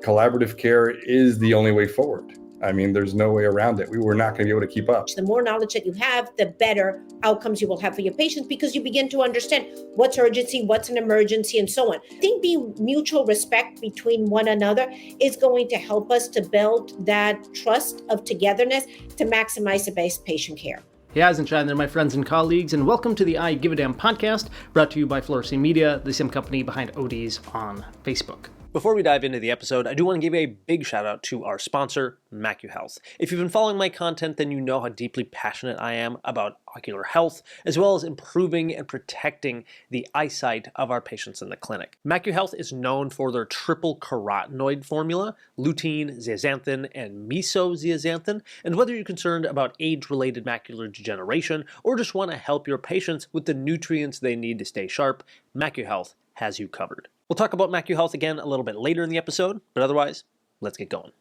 collaborative care is the only way forward. I mean, there's no way around it. We were not going to be able to keep up. The more knowledge that you have, the better outcomes you will have for your patients, because you begin to understand what's urgency, what's an emergency, and so on. I think being mutual respect between one another is going to help us to build that trust of togetherness to maximize the best patient care. Diaz and Shechtman, my friends and colleagues, and welcome to the I Give a Damn podcast, brought to you by Fluorescene Media, the sim company behind ODs on Facebook. Before we dive into the episode, I do want to give a big shout out to our sponsor, MacuHealth. If you've been following my content, then you know how deeply passionate I am about ocular health, as well as improving and protecting the eyesight of our patients in the clinic. MacuHealth is known for their triple carotenoid formula, lutein, zeaxanthin, and mesozeaxanthin. And whether you're concerned about age-related macular degeneration or just want to help your patients with the nutrients they need to stay sharp, MacuHealth has you covered. We'll talk about MacuHealth again a little bit later in the episode, but otherwise, let's get going.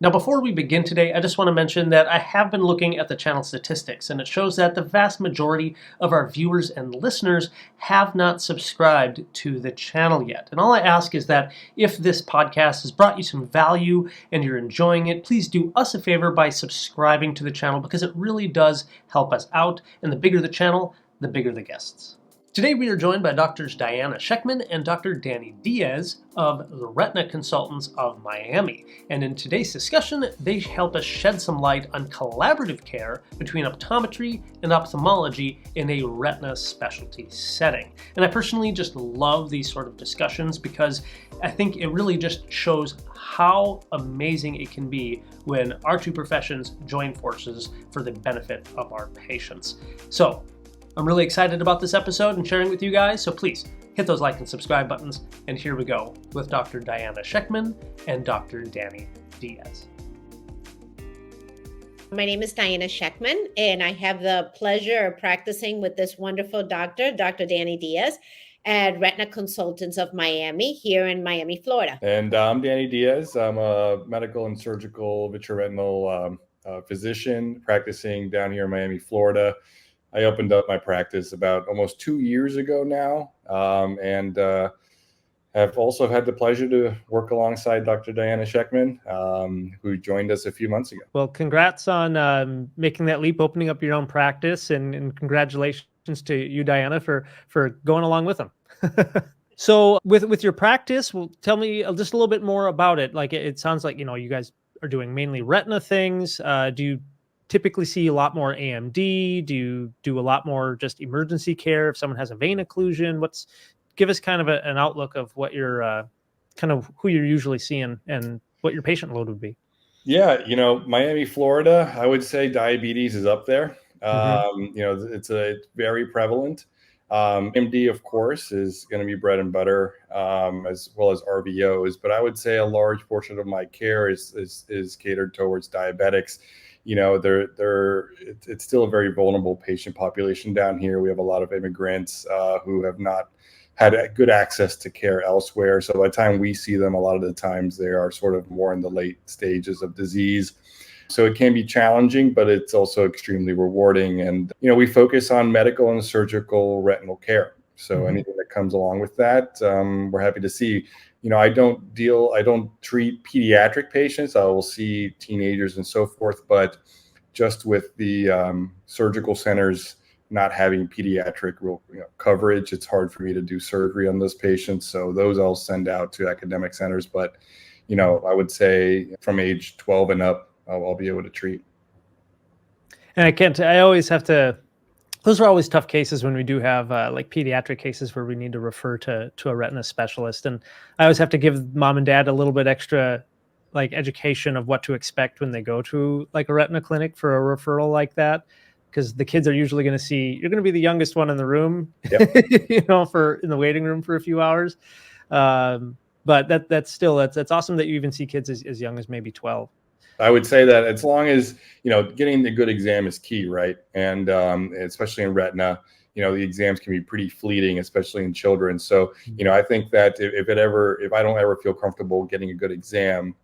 Now, before we begin today, I just want to mention that I have been looking at the channel statistics, and it shows that the vast majority of our viewers and listeners have not subscribed to the channel yet. And all I ask is that if this podcast has brought you some value and you're enjoying it, please do us a favor by subscribing to the channel, because it really does help us out. And the bigger the channel, the bigger the guests. Today we are joined by Drs. Diana Shechtman and Dr. Danny Diaz of the Retina Consultants of Miami. And in today's discussion, they help us shed some light on collaborative care between optometry and ophthalmology in a retina specialty setting. And I personally just love these sort of discussions because I think it really just shows how amazing it can be when our two professions join forces for the benefit of our patients. So, I'm really excited about this episode and sharing with you guys, so please hit those like and subscribe buttons. And here we go with Dr. Diana Shechtman and Dr. Danny Diaz. My name is Diana Shechtman, and I have the pleasure of practicing with this wonderful doctor, Dr. Danny Diaz, at Retina Consultants of Miami here in Miami, Florida. And I'm Danny Diaz. I'm a medical and surgical vitreoretinal physician practicing down here in Miami, Florida. I opened up my practice about almost 2 years ago now, and have also had the pleasure to work alongside Dr. Diana Shechtman, who joined us a few months ago. Well, congrats on making that leap, opening up your own practice, and congratulations to you, Diana, for going along with them. So with your practice, well, tell me just a little bit more about it. Like it sounds like, you guys are doing mainly retina things. Do you typically see a lot more AMD? Do you do a lot more just emergency care if someone has a vein occlusion? Give us kind of an outlook of what you're kind of who you're usually seeing and what your patient load would be. Yeah, Miami, Florida, I would say diabetes is up there. It's very prevalent. MD, of course, is going to be bread and butter, as well as RVOs. But I would say a large portion of my care is catered towards diabetics. It's still a very vulnerable patient population down here. We have a lot of immigrants who have not had good access to care elsewhere. So by the time we see them, a lot of the times they are sort of more in the late stages of disease. So it can be challenging, but it's also extremely rewarding. And, we focus on medical and surgical retinal care. So anything that comes along with that, we're happy to see. I don't treat pediatric patients. I will see teenagers and so forth, but just with the surgical centers not having pediatric coverage, it's hard for me to do surgery on those patients. So those I'll send out to academic centers. But, I would say from age 12 and up, I'll be able to treat. And I always have to, those are always tough cases when we do have like pediatric cases where we need to refer to a retina specialist. And I always have to give mom and dad a little bit extra like education of what to expect when they go to like a retina clinic for a referral like that. Because the kids are usually going to see, you're going to be the youngest one in the room, yep. In the waiting room for a few hours. But that's awesome that you even see kids as young as maybe 12. I would say that as long as, getting the good exam is key, right? And especially in retina, the exams can be pretty fleeting, especially in children. So, I think that if I don't ever feel comfortable getting a good exam,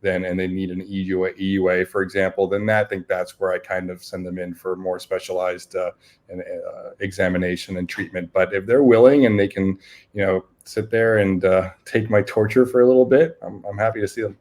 and they need an EUA, for example, then I think that's where I kind of send them in for more specialized examination and treatment. But if they're willing and they can, sit there and take my torture for a little bit, I'm happy to see them.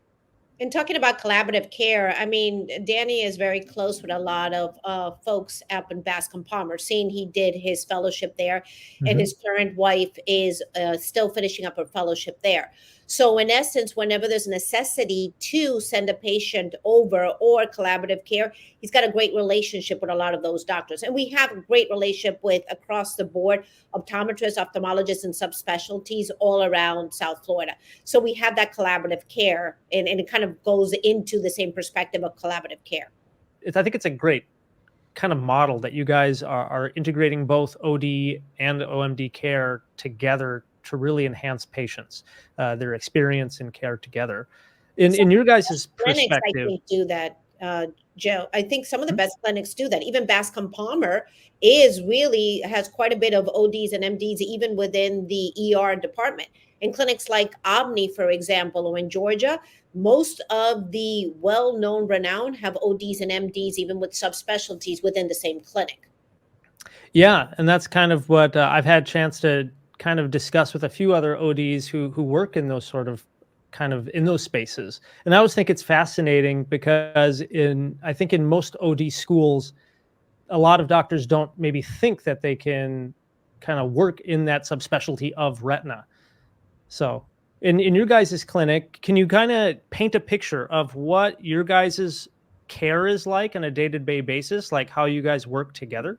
And talking about collaborative care, I mean, Danny is very close with a lot of folks up in Bascom Palmer, seeing he did his fellowship there, and his current wife is still finishing up her fellowship there. So in essence, whenever there's a necessity to send a patient over or collaborative care, he's got a great relationship with a lot of those doctors. And we have a great relationship with across the board, optometrists, ophthalmologists, and subspecialties all around South Florida. So we have that collaborative care, and it kind of goes into the same perspective of collaborative care. I think it's a great kind of model that you guys are integrating both OD and OMD care together to really enhance patients, their experience in care together. In your guys' Clinics, I perspective, think, do that, Joe. I think some of the best clinics do that. Even Bascom Palmer has quite a bit of ODs and MDs, even within the ER department. In clinics like Omni, for example, or in Georgia, most of the well-known renowned have ODs and MDs, even with subspecialties within the same clinic. Yeah, and that's kind of what I've had a chance to kind of discuss with a few other ODs who work in those sort of in those spaces. And I always think it's fascinating because I think in most OD schools, a lot of doctors don't maybe think that they can kind of work in that subspecialty of retina. So in your guys' clinic, can you kind of paint a picture of what your guys' care is like on a day-to-day basis, like how you guys work together?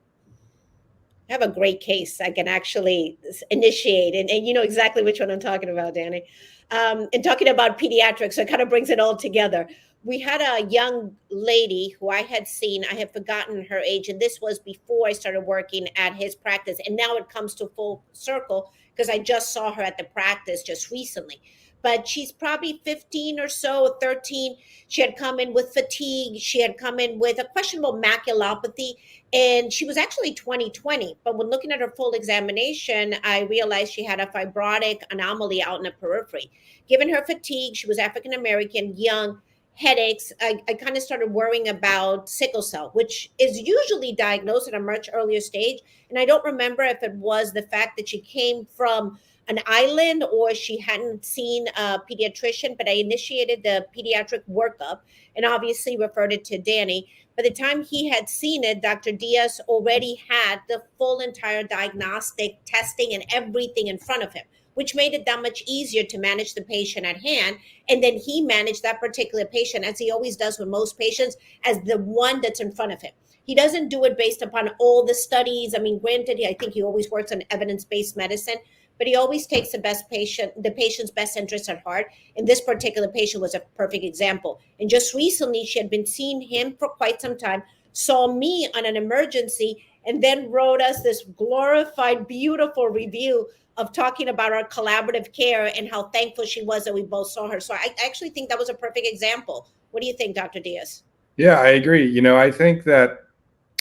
I have a great case I can actually initiate, and you know exactly which one I'm talking about, Danny. And talking about pediatrics, so it kind of brings it all together. We had a young lady who I had seen, I had forgotten her age, and this was before I started working at his practice. And now it comes to full circle because I just saw her at the practice just recently. But she's probably 15 or so, 13. She had come in with fatigue. She had come in with a questionable maculopathy, and she was actually 20/20. But when looking at her full examination, I realized she had a fibrotic anomaly out in the periphery. Given her fatigue, she was African American, young, headaches, I kind of started worrying about sickle cell, which is usually diagnosed at a much earlier stage. And I don't remember if it was the fact that she came from an island or she hadn't seen a pediatrician, but I initiated the pediatric workup and obviously referred it to Danny. By the time he had seen it, Dr. Diaz already had the full entire diagnostic testing and everything in front of him, which made it that much easier to manage the patient at hand. And then he managed that particular patient, as he always does with most patients, as the one that's in front of him. He doesn't do it based upon all the studies. I mean, granted, I think he always works on evidence-based medicine, but he always takes the patient's best interest at heart. And this particular patient was a perfect example. And just recently, she had been seeing him for quite some time, saw me on an emergency, and then wrote us this glorified, beautiful review of talking about our collaborative care and how thankful she was that we both saw her. So I actually think that was a perfect example. What do you think, Dr. Diaz? Yeah, I agree. I think that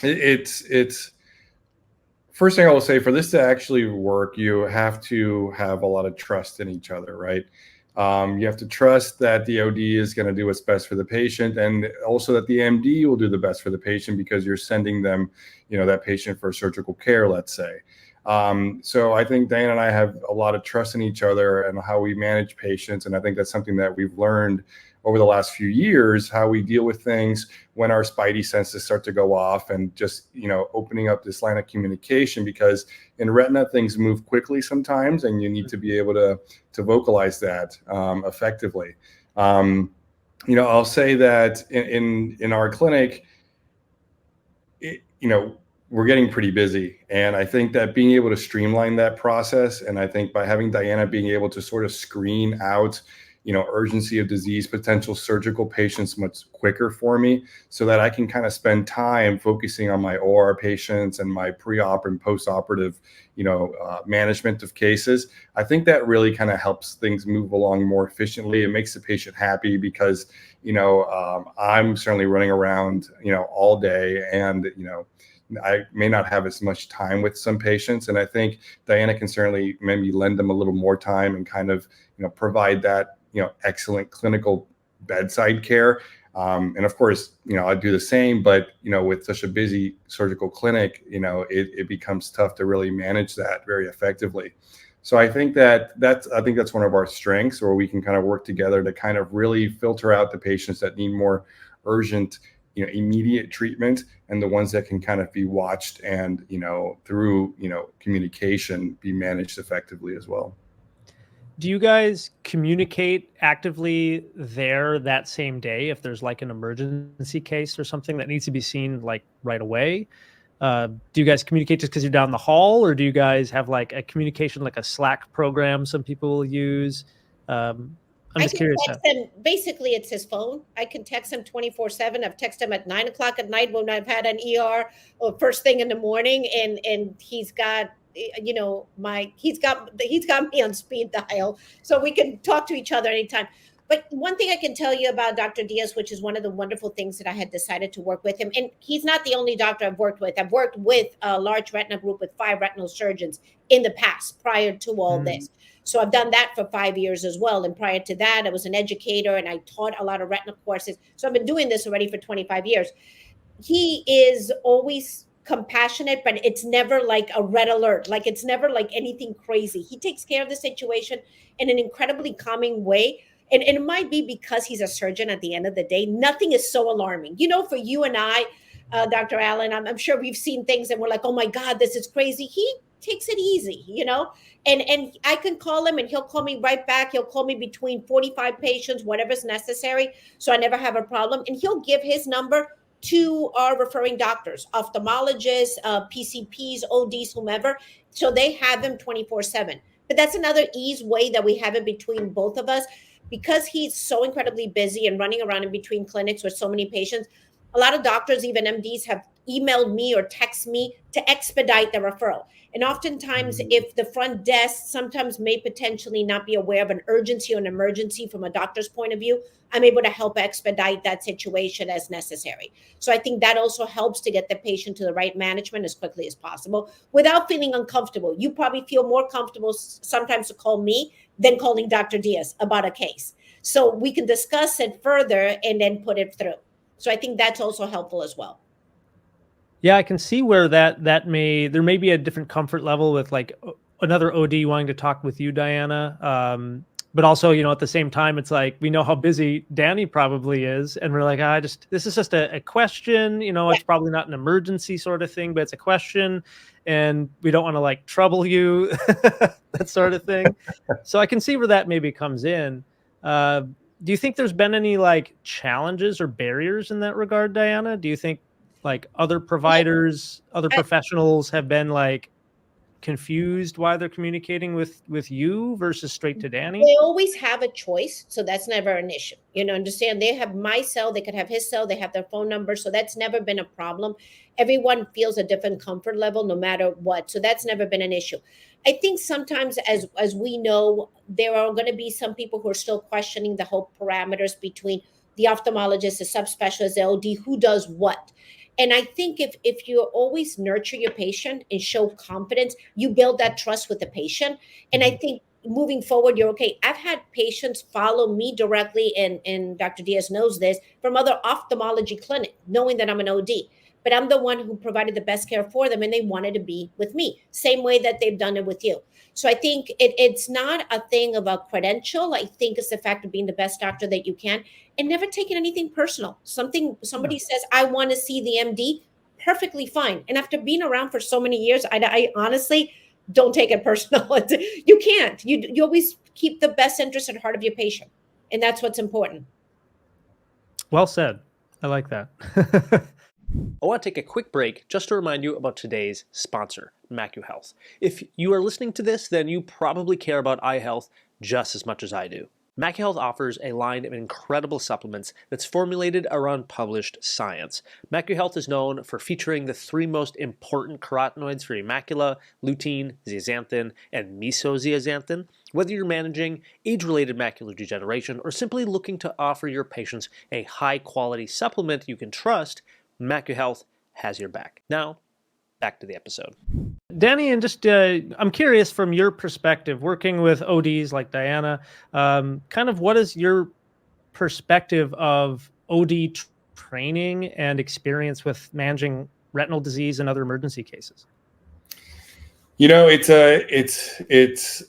it's first thing I will say, for this to actually work, you have to have a lot of trust in each other, right? You have to trust that the OD is going to do what's best for the patient, and also that the MD will do the best for the patient because you're sending them, that patient for surgical care, let's say. So I think Diana and I have a lot of trust in each other and how we manage patients. And I think that's something that we've learned over the last few years, how we deal with things when our spidey senses start to go off, and just, opening up this line of communication, because in retina, things move quickly sometimes, and you need to be able to vocalize that effectively. I'll say that in our clinic, we're getting pretty busy. And I think that being able to streamline that process, and I think by having Diana being able to sort of screen out, urgency of disease, potential surgical patients much quicker for me, so that I can kind of spend time focusing on my OR patients and my pre-op and post-operative, management of cases. I think that really kind of helps things move along more efficiently. It makes the patient happy because, I'm certainly running around, all day, and, I may not have as much time with some patients. And I think Diana can certainly maybe lend them a little more time and kind of, provide that, excellent clinical bedside care. And of course, I do the same, but, with such a busy surgical clinic, it becomes tough to really manage that very effectively. So I think that's one of our strengths, where we can kind of work together to kind of really filter out the patients that need more urgent, immediate treatment, and the ones that can kind of be watched and, through, communication, be managed effectively as well. Do you guys communicate actively there that same day if there's like an emergency case or something that needs to be seen like right away? Do you guys communicate just because you're down the hall, or do you guys have like a communication, like a Slack program some people will use? I'm I just can curious. text him. Basically, it's his phone. I can text him 24/7. I've texted him at 9 o'clock at night when I've had an ER, or first thing in the morning, and he's got he's got me on speed dial, so we can talk to each other anytime. But one thing I can tell you about Dr. Diaz, which is one of the wonderful things that I had decided to work with him, and he's not the only doctor I've worked with. I've worked with a large retina group with 5 retinal surgeons in the past prior to all this. So I've done that for 5 years as well. And prior to that, I was an educator and I taught a lot of retina courses. So I've been doing this already for 25 years. He is always compassionate, but it's never like a red alert. Like, it's never like anything crazy. He takes care of the situation in an incredibly calming way. And it might be because he's a surgeon at the end of the day. Nothing is so alarming. For you and I, Dr. Allen, I'm sure we've seen things and we're like, oh my God, this is crazy. He takes it easy, and I can call him and he'll call me right back. He'll call me between 45 patients, whatever's necessary. So I never have a problem. And he'll give his number to our referring doctors, ophthalmologists, PCPs, ODs, whomever. So they have him 24/7. But that's another ease way that we have it between both of us, because he's so incredibly busy and running around in between clinics with so many patients. A lot of doctors, even MDs, have emailed me or text me to expedite the referral. And oftentimes, if the front desk sometimes may potentially not be aware of an urgency or an emergency from a doctor's point of view, I'm able to help expedite that situation as necessary. So I think that also helps to get the patient to the right management as quickly as possible without feeling uncomfortable. You probably feel more comfortable sometimes to call me than calling Dr. Diaz about a case. So we can discuss it further and then put it through. So I think that's also helpful as well. Yeah, I can see where there may be a different comfort level with like another OD wanting to talk with you, Diana. But also, at the same time, it's like, we know how busy Danny probably is. And we're like, this is just a question, it's probably not an emergency sort of thing, but it's a question. And we don't want to like trouble you, that sort of thing. So I can see where that maybe comes in. Do you think there's been any like challenges or barriers in that regard, Diana? Do you think like other providers, other professionals have been like confused why they're communicating with you versus straight to Danny? They always have a choice, so that's never an issue. Understand, they have my cell, they could have his cell, they have their phone number, so that's never been a problem. Everyone feels a different comfort level no matter what, so that's never been an issue. I think sometimes, as we know, there are going to be some people who are still questioning the whole parameters between the ophthalmologist, the subspecialist, the OD, who does what. And I think if you always nurture your patient and show confidence, you build that trust with the patient. And I think moving forward, you're okay. I've had patients follow me directly, and Dr. Diaz knows this, from other ophthalmology clinics, knowing that I'm an OD. But I'm the one who provided the best care for them, and they wanted to be with me, same way that they've done it with you. So I think it's not a thing of a credential. I think it's the fact of being the best doctor that you can, and never taking anything personal. Somebody says, I want to see the MD, perfectly fine. And after being around for so many years, I honestly don't take it personal. You can't. You always keep the best interest at heart of your patient, and that's what's important. Well said. I like that. I want to take a quick break just to remind you about today's sponsor, MacuHealth. If you are listening to this, then you probably care about eye health just as much as I do. MacuHealth offers a line of incredible supplements that's formulated around published science. MacuHealth is known for featuring the 3 most important carotenoids for your macula: lutein, zeaxanthin, and mesozeaxanthin. Whether you're managing age-related macular degeneration or simply looking to offer your patients a high-quality supplement you can trust, MacuHealth has your back. Now, back to the episode. Danny, and just I'm curious from your perspective, working with ODs like Diana, kind of what is your perspective of OD training and experience with managing retinal disease and other emergency cases? It's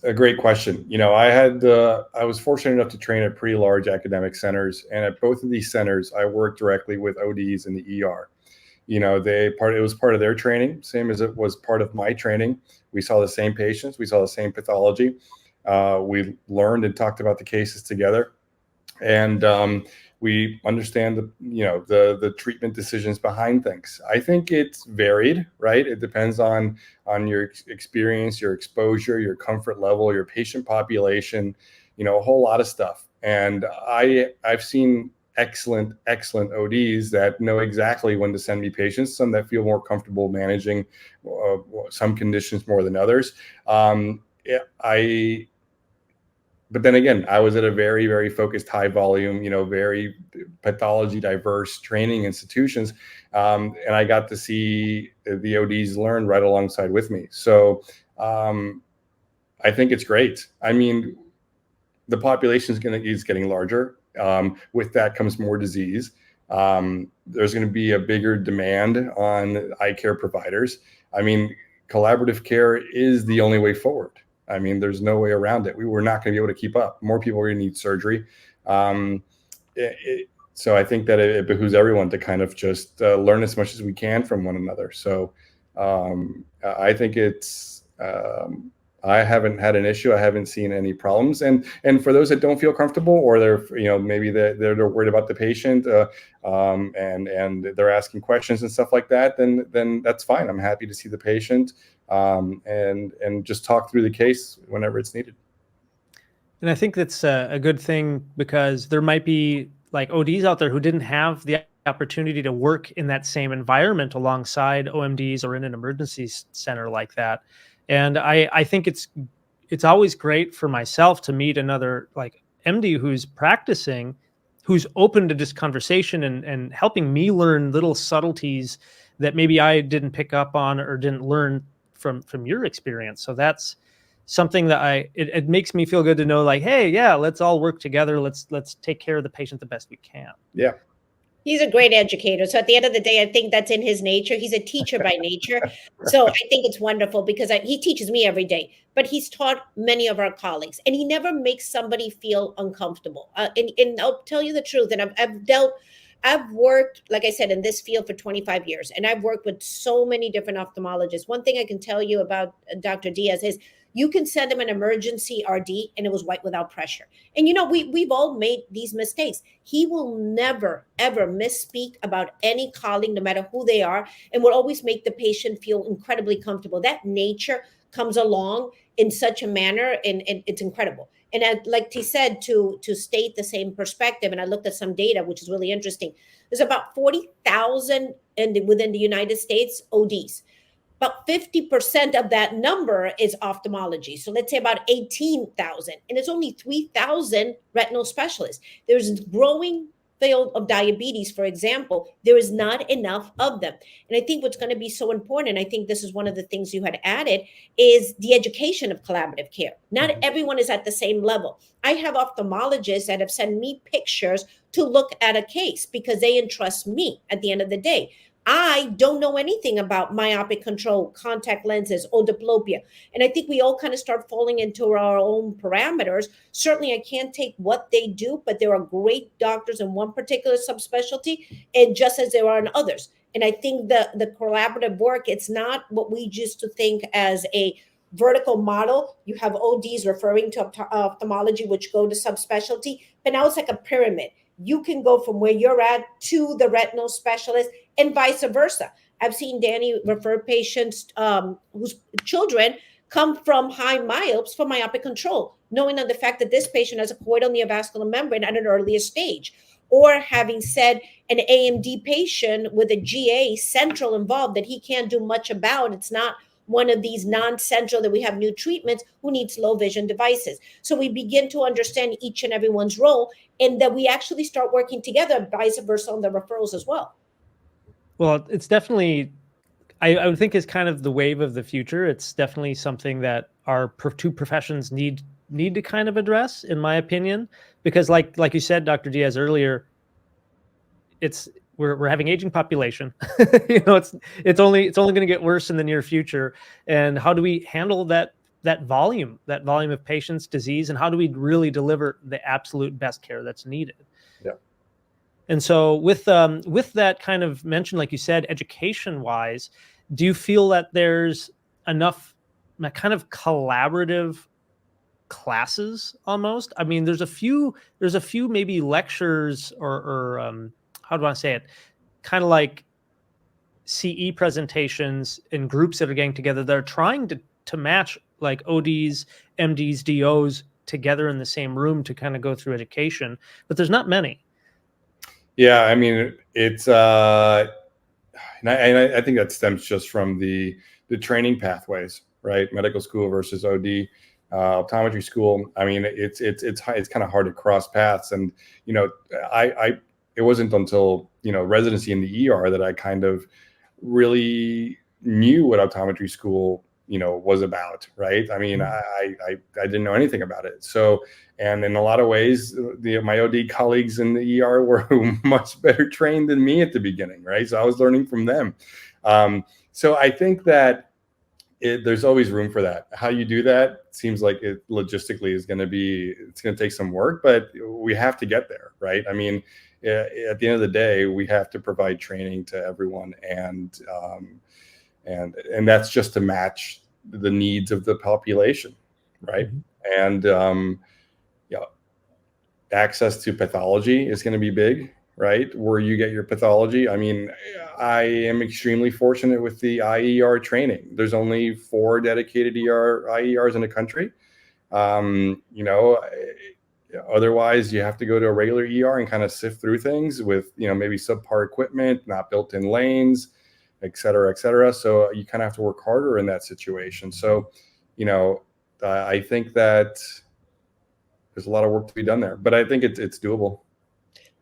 a great question. I was fortunate enough to train at pretty large academic centers, and at both of these centers, I worked directly with ODs in the ER. It was part of their training, same as it was part of my training. We saw the same patients, we saw the same pathology. We learned and talked about the cases together, and we understand the treatment decisions behind things. I think it's varied, right? It depends on your experience, your exposure, your comfort level, your patient population, a whole lot of stuff. And I've seen excellent ODs that know exactly when to send me patients, some that feel more comfortable managing some conditions more than others. But then again, I was at a very, very focused, high volume, very pathology diverse training institutions. And I got to see the ODs learn right alongside with me. So I think it's great. I mean, the population is getting larger. With that comes more disease. There's going to be a bigger demand on eye care providers. I mean, collaborative care is the only way forward. I mean, there's no way around it. We're not going to be able to keep up. More people are going to need surgery. So I think that it behooves everyone to kind of just learn as much as we can from one another. So I think I haven't had an issue. I haven't seen any problems. And for those that don't feel comfortable, or maybe they're worried about the patient, and they're asking questions and stuff like that, then that's fine. I'm happy to see the patient, and just talk through the case whenever it's needed. And I think that's a good thing, because there might be like ODs out there who didn't have the opportunity to work in that same environment alongside OMDs or in an emergency center like that. And I think it's always great for myself to meet another like MD who's practicing, who's open to this conversation and helping me learn little subtleties that maybe I didn't pick up on or didn't learn from your experience. So that's something that it makes me feel good to know, like, hey, yeah, let's all work together. Let's take care of the patient the best we can. Yeah. He's a great educator. So at the end of the day, I think that's in his nature. He's a teacher by nature. So I think it's wonderful because he teaches me every day, but he's taught many of our colleagues, and he never makes somebody feel uncomfortable. And I'll tell you the truth. And I've worked, like I said, in this field for 25 years, and I've worked with so many different ophthalmologists. One thing I can tell you about Dr. Diaz is you can send him an emergency RD and it was white without pressure. And we've all made these mistakes. He will never, ever misspeak about any colleague, no matter who they are, and will always make the patient feel incredibly comfortable. That nature comes along in such a manner, and it's incredible. And like he said, to state the same perspective, and I looked at some data, which is really interesting. There's about 40,000 within the United States ODs. About 50% of that number is ophthalmology. So let's say about 18,000. And it's only 3,000 retinal specialists. There's a growing field of diabetes, for example. There is not enough of them. And I think what's going to be so important, I think this is one of the things you had added, is the education of collaborative care. Not everyone is at the same level. I have ophthalmologists that have sent me pictures to look at a case because they entrust me at the end of the day. I don't know anything about myopic control, contact lenses, or diplopia. And I think we all kind of start falling into our own parameters. Certainly, I can't take what they do, but there are great doctors in one particular subspecialty, and just as there are in others. And I think the collaborative work, it's not what we used to think as a vertical model. You have ODs referring to ophthalmology, which go to subspecialty, but now it's like a pyramid. You can go from where you're at to the retinal specialist, and vice versa. I've seen Danny refer patients whose children come from high myopes for myopic control, knowing on the fact that this patient has a choroidal neovascular membrane at an earlier stage. Or having said an AMD patient with a GA central involved that he can't do much about. It's not one of these non-central that we have new treatments, who needs low vision devices. So we begin to understand each and everyone's role, and that we actually start working together, vice versa, on the referrals as well. Well, it's definitely, I would think, is kind of the wave of the future. It's definitely something that our two professions need need to kind of address, in my opinion, because like you said, Dr. Diaz, earlier, we're having aging population. It's only going to get worse in the near future. And how do we handle that volume of patients, disease, and how do we really deliver the absolute best care that's needed? Yeah. And so with that kind of mention, like you said, education wise, do you feel that there's enough kind of collaborative classes almost? I mean, there's a few maybe lectures or how do I say it? Kind of like CE presentations in groups that are getting together that are trying to match like ODs, MDs, DOs together in the same room to kind of go through education, but there's not many. Yeah, I mean, it's and I think that stems just from the training pathways, right? Medical school versus OD, optometry school. I mean, it's kind of hard to cross paths, and it wasn't until residency in the ER that I kind of really knew what optometry school was about, right? I mean, I didn't know anything about it. So, and in a lot of ways, my OD colleagues in the ER were much better trained than me at the beginning, right? So I was learning from them. So I think that there's always room for that. How you do that seems like it logistically it's going to take some work, but we have to get there, right? I mean, at the end of the day, we have to provide training to everyone, and that's just to match the needs of the population, right? Mm-hmm. And access to pathology is going to be big, right? Where you get your pathology. I mean, I am extremely fortunate with the IER training. There's only 4 dedicated IERs in the country. Otherwise, you have to go to a regular ER and kind of sift through things with, maybe subpar equipment, not built-in lanes, et cetera, et cetera. So you kind of have to work harder in that situation. So, I think that there's a lot of work to be done there, but I think it's doable.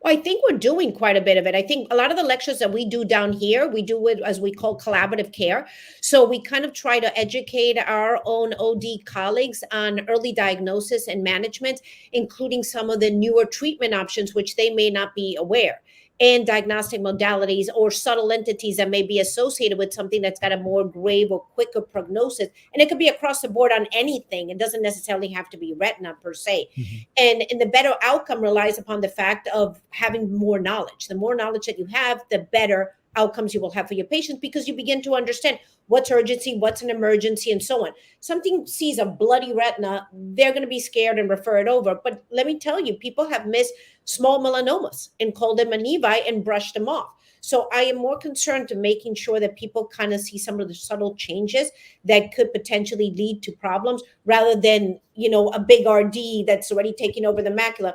Well, I think we're doing quite a bit of it. I think a lot of the lectures that we do down here, we do it as we call collaborative care. So we kind of try to educate our own OD colleagues on early diagnosis and management, including some of the newer treatment options, which they may not be aware, and diagnostic modalities or subtle entities that may be associated with something that's got a more grave or quicker prognosis. And it could be across the board on anything. It doesn't necessarily have to be retina per se. Mm-hmm. And the better outcome relies upon the fact of having more knowledge. The more knowledge that you have, the better outcomes you will have for your patients, because you begin to understand what's urgency, what's an emergency, and so on. Something sees a bloody retina, they're going to be scared and refer it over. But let me tell you, people have missed small melanomas and called them a nevi and brushed them off. So I am more concerned to making sure that people kind of see some of the subtle changes that could potentially lead to problems, rather than, a big RD that's already taking over the macula.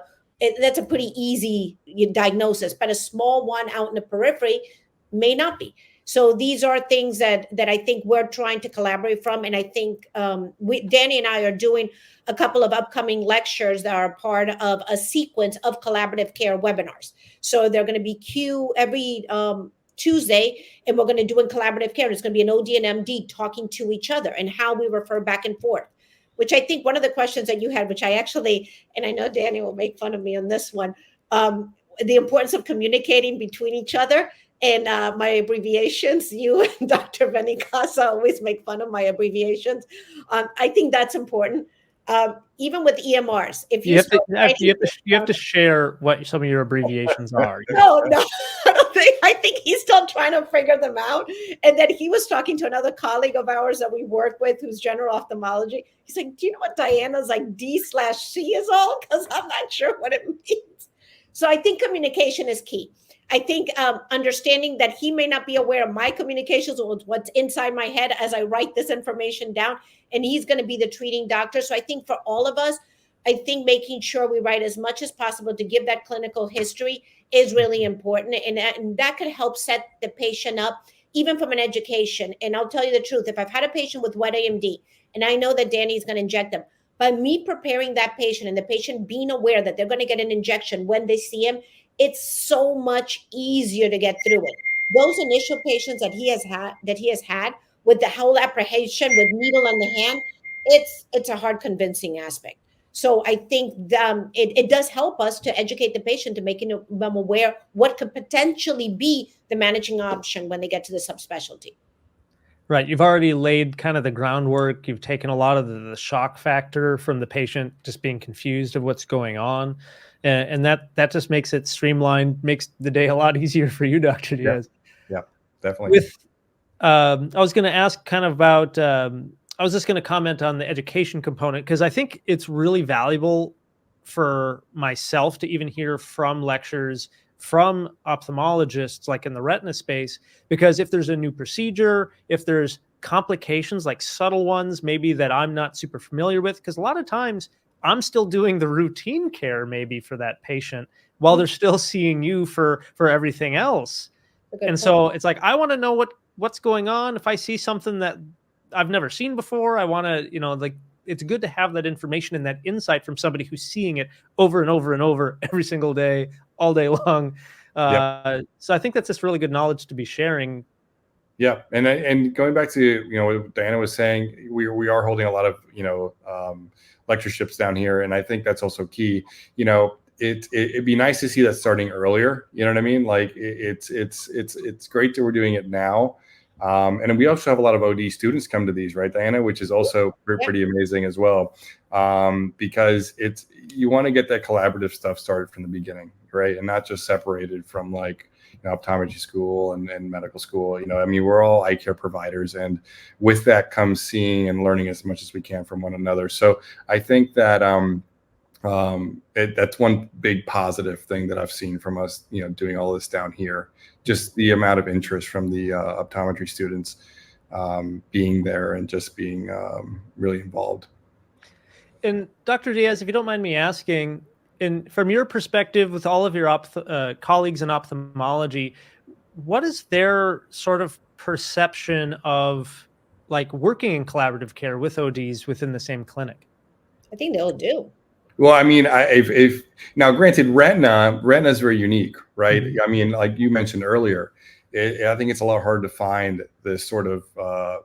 That's a pretty easy diagnosis, but a small one out in the periphery may not be. So these are things that I think we're trying to collaborate from. And I think Danny and I are doing a couple of upcoming lectures that are part of a sequence of collaborative care webinars. So they're going to be every Tuesday, and we're going to do in collaborative care. It's going to be an OD and MD talking to each other and how we refer back and forth, which I think one of the questions that you had, which I actually, and I know Danny will make fun of me on this one, the importance of communicating between each other. And my abbreviations, you and Dr. Benicasa always make fun of my abbreviations. I think that's important. Even with EMRs, if you have to share what some of your abbreviations are. No, I think he's still trying to figure them out. And then he was talking to another colleague of ours that we work with, who's general ophthalmology. He's like, "Do you know what Diana's like D/C is all? Because I'm not sure what it means." So I think communication is key. I think understanding that he may not be aware of my communications or what's inside my head as I write this information down, and he's going to be the treating doctor. So I think for all of us, I think making sure we write as much as possible to give that clinical history is really important. And that could help set the patient up, even from an education. And I'll tell you the truth, if I've had a patient with wet AMD, and I know that Danny's going to inject them, by me preparing that patient and the patient being aware that they're going to get an injection when they see him, it's so much easier to get through it. Those initial patients that he has had with the whole apprehension with needle on the hand, it's a hard convincing aspect. So I think it does help us to educate the patient, to making them aware what could potentially be the managing option when they get to the subspecialty. Right. You've already laid kind of the groundwork. You've taken a lot of the shock factor from the patient just being confused of what's going on. And that just makes it streamlined, makes the day a lot easier for you, Dr. Yeah, Diaz. yeah, definitely. With, I was going to ask kind of about, I was just going to comment on the education component, because I think it's really valuable for myself to even hear from lectures from ophthalmologists, like in the retina space, because if there's a new procedure, if there's complications, like subtle ones, maybe that I'm not super familiar with, because a lot of times I'm still doing the routine care maybe for that patient while they're still seeing you for everything else. And so it's like, I want to know what's going on. If I see something that I've never seen before, I want to, like, it's good to have that information and that insight from somebody who's seeing it over and over and over every single day, all day long. Yep. So I think that's just really good knowledge to be sharing. Yeah, and going back to what Diana was saying, we are holding a lot of lectureships down here, and I think that's also key. It'd be nice to see that starting earlier. You know what I mean? Like it's great that we're doing it now. And we also have a lot of OD students come to these, right, Diana, which is also pretty amazing as well, because you want to get that collaborative stuff started from the beginning, right, and not just separated from like optometry school and medical school. I mean, we're all eye care providers, and with that comes seeing and learning as much as we can from one another. So I think that that's one big positive thing that I've seen from us, doing all this down here. Just the amount of interest from the optometry students being there and just being really involved. And Dr. Diaz, if you don't mind me asking, from your perspective with all of your colleagues in ophthalmology, what is their sort of perception of like working in collaborative care with ODs within the same clinic? I think they all do. Well, I mean, if now, granted, retina is very unique, right? Mm-hmm. I mean, like you mentioned earlier, I think it's a lot harder to find this sort of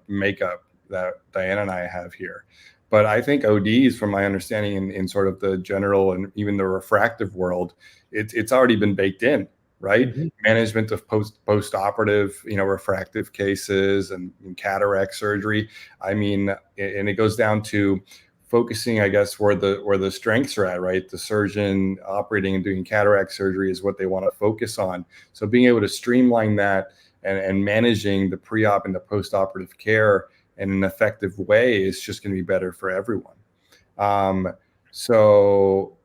makeup that Diana and I have here. But I think ODs, from my understanding in sort of the general and even the refractive world, it's already been baked in, right? Mm-hmm. Management of post-operative, refractive cases and cataract surgery. I mean, and it goes down to focusing, I guess, where the strengths are at, right? The surgeon operating and doing cataract surgery is what they want to focus on. So being able to streamline that and managing the pre-op and the post-operative care in an effective way is just going to be better for everyone. So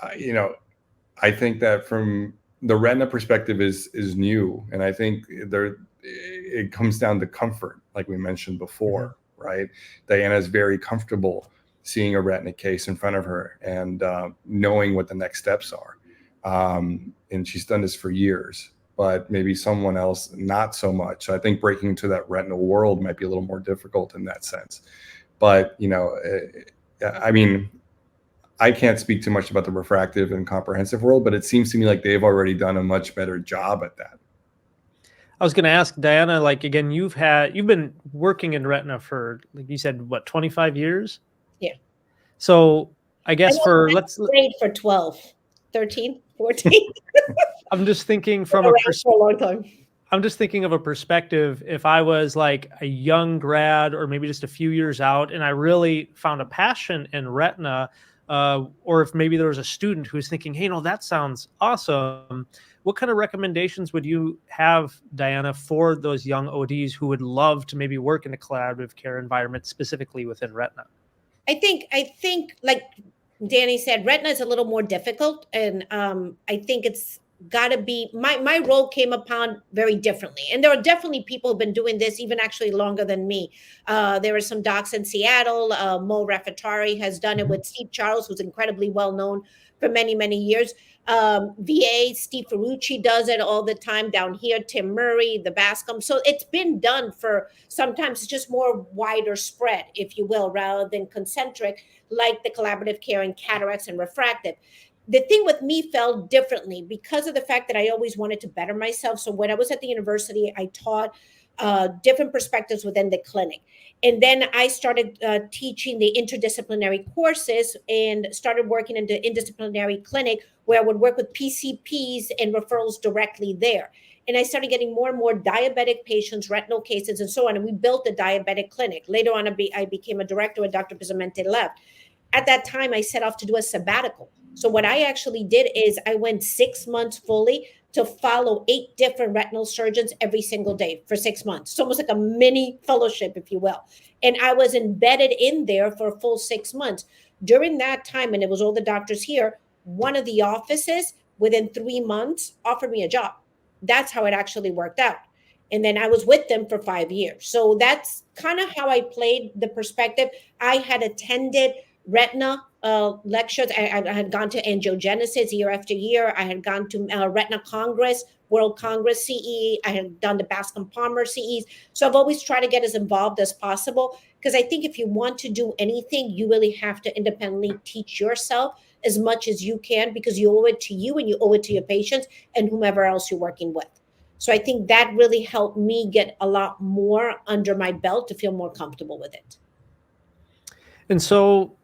I think that from the retina perspective is new, and I think it comes down to comfort, like we mentioned before, mm-hmm. right? Diana is very comfortable seeing a retina case in front of her and knowing what the next steps are. And she's done this for years, but maybe someone else, not so much. So I think breaking into that retinal world might be a little more difficult in that sense. But, I mean, I can't speak too much about the refractive and comprehensive world, but it seems to me like they've already done a much better job at that. I was going to ask Diana, like, again, you've been working in retina for, like you said, what, 25 years? Yeah. So I guess for 12, 13, 14. I'm just thinking from for a long time. I'm just thinking of a perspective. If I was like a young grad or maybe just a few years out and I really found a passion in retina, or if maybe there was a student who's thinking, hey, no, that sounds awesome. What kind of recommendations would you have, Diana, for those young ODs who would love to maybe work in a collaborative care environment, specifically within retina? I think like Danny said, retina is a little more difficult. And I think it's got to be, my role came upon very differently. And there are definitely people who've been doing this even actually longer than me. There are some docs in Seattle. Mo Raffatari has done it with Steve Charles, who's incredibly well known for many, many years. VA, Steve Ferrucci does it all the time down here, Tim Murray, the Bascom. So it's been done for, sometimes it's just more wider spread, if you will, rather than concentric, like the collaborative care in cataracts and refractive. The thing with me fell differently because of the fact that I always wanted to better myself. So when I was at the university, I taught different perspectives within the clinic. And then I started teaching the interdisciplinary courses and started working in the interdisciplinary clinic where I would work with PCPs and referrals directly there. And I started getting more and more diabetic patients, retinal cases, and so on. And we built the diabetic clinic. Later on, I became a director when Dr. Pizzamente left. At that time, I set off to do a sabbatical. So what I actually did is I went 6 months fully to follow 8 different retinal surgeons every single day for 6 months. It's almost like a mini fellowship, if you will. And I was embedded in there for a full 6 months. During that time, and it was all the doctors here, one of the offices within 3 months offered me a job. That's how it actually worked out. And then I was with them for 5 years. So that's kind of how I played the perspective. I had attended retina lectures. I had gone to angiogenesis year after year. I had gone to Retina Congress, World Congress CE. I had done the Bascom Palmer CEs. So I've always tried to get as involved as possible because I think if you want to do anything, you really have to independently teach yourself as much as you can because you owe it to you and you owe it to your patients and whomever else you're working with. So I think that really helped me get a lot more under my belt to feel more comfortable with it. And so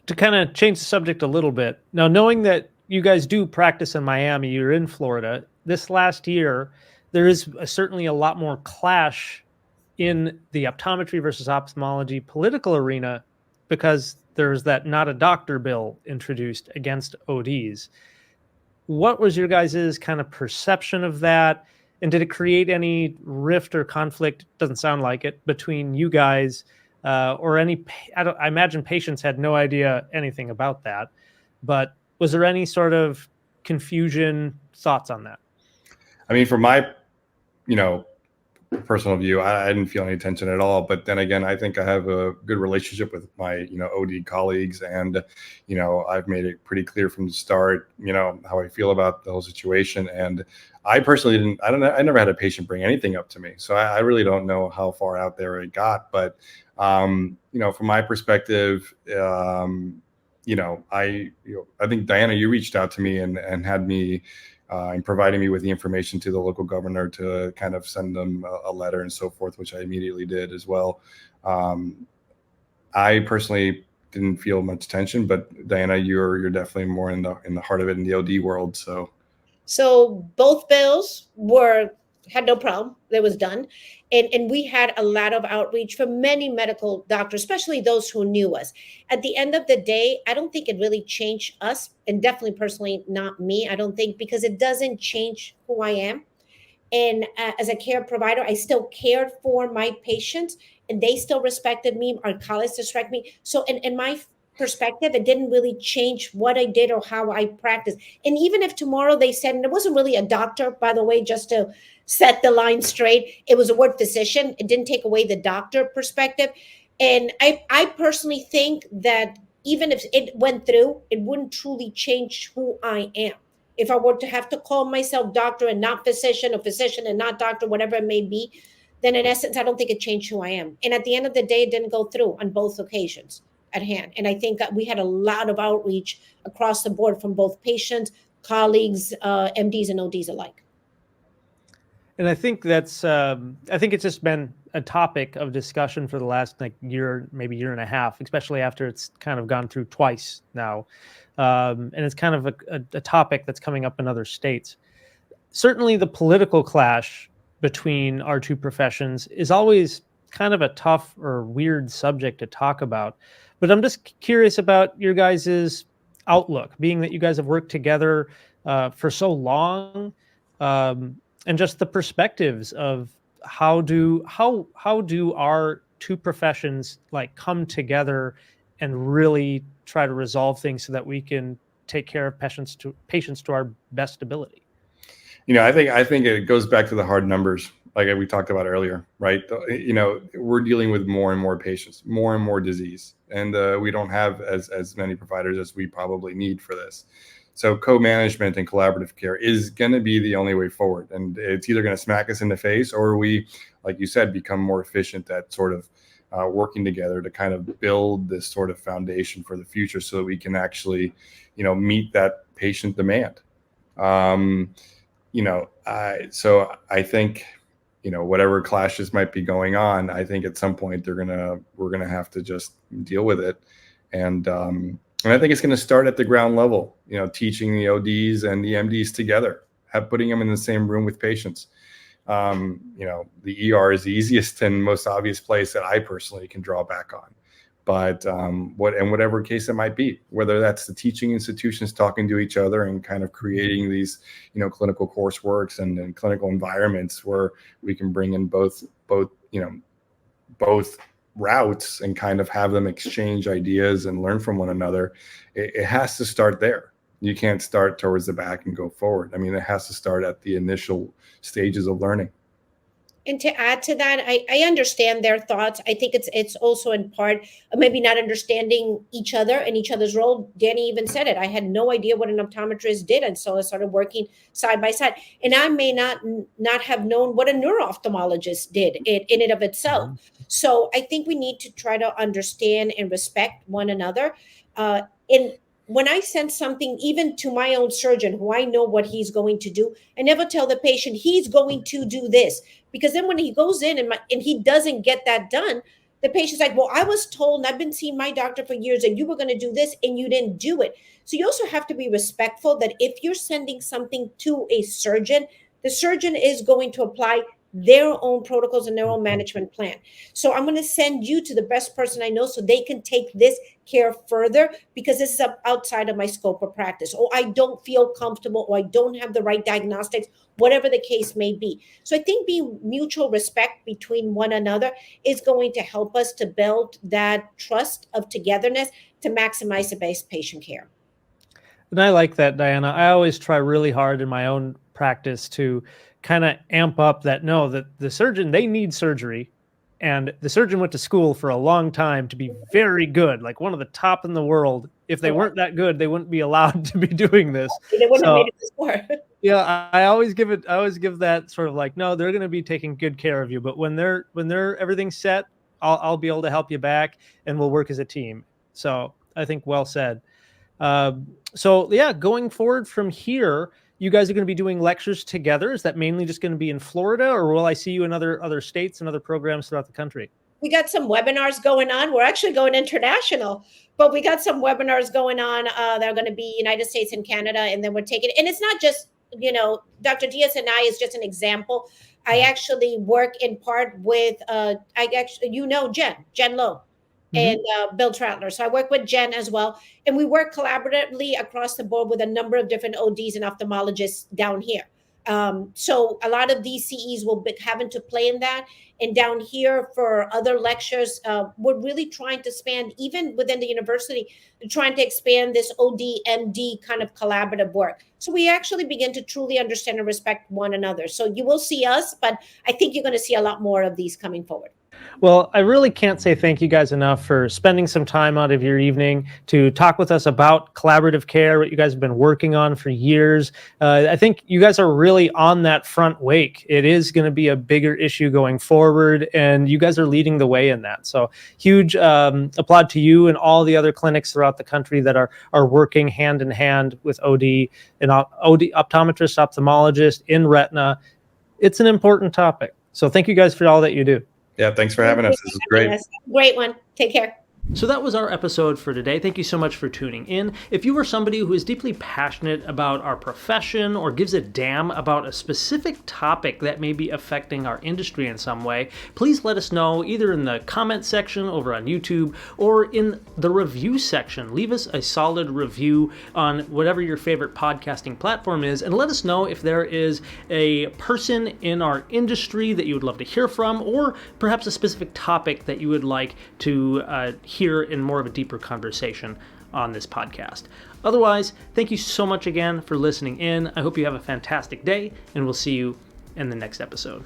to kind of change the subject a little bit, now knowing that you guys do practice in Miami, you're in Florida, this last year, there is certainly a lot more clash in the optometry versus ophthalmology political arena because there's that not a doctor bill introduced against ODs. What was your guys' kind of perception of that? And did it create any rift or conflict? Doesn't sound like it, between you guys or any, I imagine patients had no idea anything about that, but was there any sort of confusion, thoughts on that? I mean, from my, personal view, I didn't feel any tension at all. But then again, I think I have a good relationship with my, OD colleagues. And, I've made it pretty clear from the start, how I feel about the whole situation. And I personally I never had a patient bring anything up to me. So I really don't know how far out there it got. But, from my perspective, I think Diana, you reached out to me and had me and providing me with the information to the local governor to kind of send them a letter and so forth, which I immediately did as well. I personally didn't feel much tension, but Diana, you're definitely more in the heart of it in the OD world. So both bills had no problem. It was done. And we had a lot of outreach from many medical doctors, especially those who knew us. At the end of the day, I don't think it really changed us, and definitely personally not me. I don't think, because it doesn't change who I am. And as a care provider, I still cared for my patients and they still respected me. Our colleagues respect me. So in my perspective, it didn't really change what I did or how I practiced. And even if tomorrow they said, and it wasn't really a doctor, by the way, just to set the line straight, it was a word physician. It didn't take away the doctor perspective. And I personally think that even if it went through, it wouldn't truly change who I am. If I were to have to call myself doctor and not physician, or physician and not doctor, whatever it may be, then in essence, I don't think it changed who I am. And at the end of the day, it didn't go through on both occasions at hand. And I think that we had a lot of outreach across the board from both patients, colleagues, MDs and ODs alike. And I think it's just been a topic of discussion for the last year, maybe year and a half, especially after it's kind of gone through twice now. And it's kind of a topic that's coming up in other states. Certainly the political clash between our two professions is always kind of a tough or weird subject to talk about. But I'm just curious about your guys' outlook, being that you guys have worked together for so long, and just the perspectives of how do our two professions come together and really try to resolve things so that we can take care of patients to our best ability. I think it goes back to the hard numbers, like we talked about earlier, right? We're dealing with more and more patients, more and more disease, and we don't have as many providers as we probably need for this. So co-management and collaborative care is going to be the only way forward. And it's either going to smack us in the face, or we, like you said, become more efficient at sort of working together to kind of build this sort of foundation for the future so that we can actually, meet that patient demand. So I think, whatever clashes might be going on, I think at some point we're gonna have to just deal with it. And I think it's going to start at the ground level, teaching the ODs and the MDs together, putting them in the same room with patients. The ER is the easiest and most obvious place that I personally can draw back on. But whatever case it might be, whether that's the teaching institutions talking to each other and kind of creating these, clinical courseworks and clinical environments where we can bring in both routes and kind of have them exchange ideas and learn from one another. It has to start there. You can't start towards the back and go forward. I mean, it has to start at the initial stages of learning. And to add to that, I understand their thoughts. I think it's also in part maybe not understanding each other and each other's role. Danny even said it. I had no idea what an optometrist did, and so I started working side by side. And I may not have known what a neuro-ophthalmologist did in and of itself. Mm-hmm. So I think we need to try to understand and respect one another. And when I send something, even to my own surgeon, who I know what he's going to do, I never tell the patient he's going to do this. Because then when he goes in and he doesn't get that done, the patient's like, well, I was told, and I've been seeing my doctor for years, and you were going to do this and you didn't do it. So you also have to be respectful that if you're sending something to a surgeon, the surgeon is going to apply their own protocols and their own management plan. So I'm going to send you to the best person I know so they can take this care further, because this is outside of my scope of practice, or I don't feel comfortable, or I don't have the right diagnostics, whatever the case may be. So I think being mutual respect between one another is going to help us to build that trust of togetherness to maximize the best patient care. And I like that, Diana. I always try really hard in my own practice to kind of amp up that the surgeon, they need surgery. And the surgeon went to school for a long time to be very good, like one of the top in the world. If they weren't that good, they wouldn't be allowed to be doing this. They wouldn't have made it this far. Yeah, I always give that sort of like, no, they're going to be taking good care of you. But when they're everything's set, I'll be able to help you back, and we'll work as a team. So I think well said. So yeah, going forward from here, you guys are going to be doing lectures together. Is that mainly just going to be in Florida, or will I see you in other states and other programs throughout the country? We got some webinars going on. We're actually going international, but we got some webinars going on that are going to be United States and Canada, and then we're taking, and it's not just, Dr. Diaz and I is just an example. I actually work in part with, Jen Lowe. And Bill Troutler. So I work with Jen as well. And we work collaboratively across the board with a number of different ODs and ophthalmologists down here. So a lot of these CEs will be having to play in that. And down here for other lectures, we're really trying to span, even within the university, trying to expand this OD, MD kind of collaborative work. So we actually begin to truly understand and respect one another. So you will see us, but I think you're going to see a lot more of these coming forward. Well, I really can't say thank you guys enough for spending some time out of your evening to talk with us about collaborative care, what you guys have been working on for years. I think you guys are really on that front wake. It is going to be a bigger issue going forward, and you guys are leading the way in that. So huge applaud to you and all the other clinics throughout the country that are working hand in hand with OD and optometrists, ophthalmologists in retina. It's an important topic. So thank you guys for all that you do. Yeah, thanks for having us. This is great. Great one. Take care. So that was our episode for today. Thank you so much for tuning in. If you are somebody who is deeply passionate about our profession or gives a damn about a specific topic that may be affecting our industry in some way, please let us know either in the comment section over on YouTube or in the review section. Leave us a solid review on whatever your favorite podcasting platform is, and let us know if there is a person in our industry that you would love to hear from, or perhaps a specific topic that you would like to hear in more of a deeper conversation on this podcast. Otherwise, thank you so much again for listening in. I hope you have a fantastic day, and we'll see you in the next episode.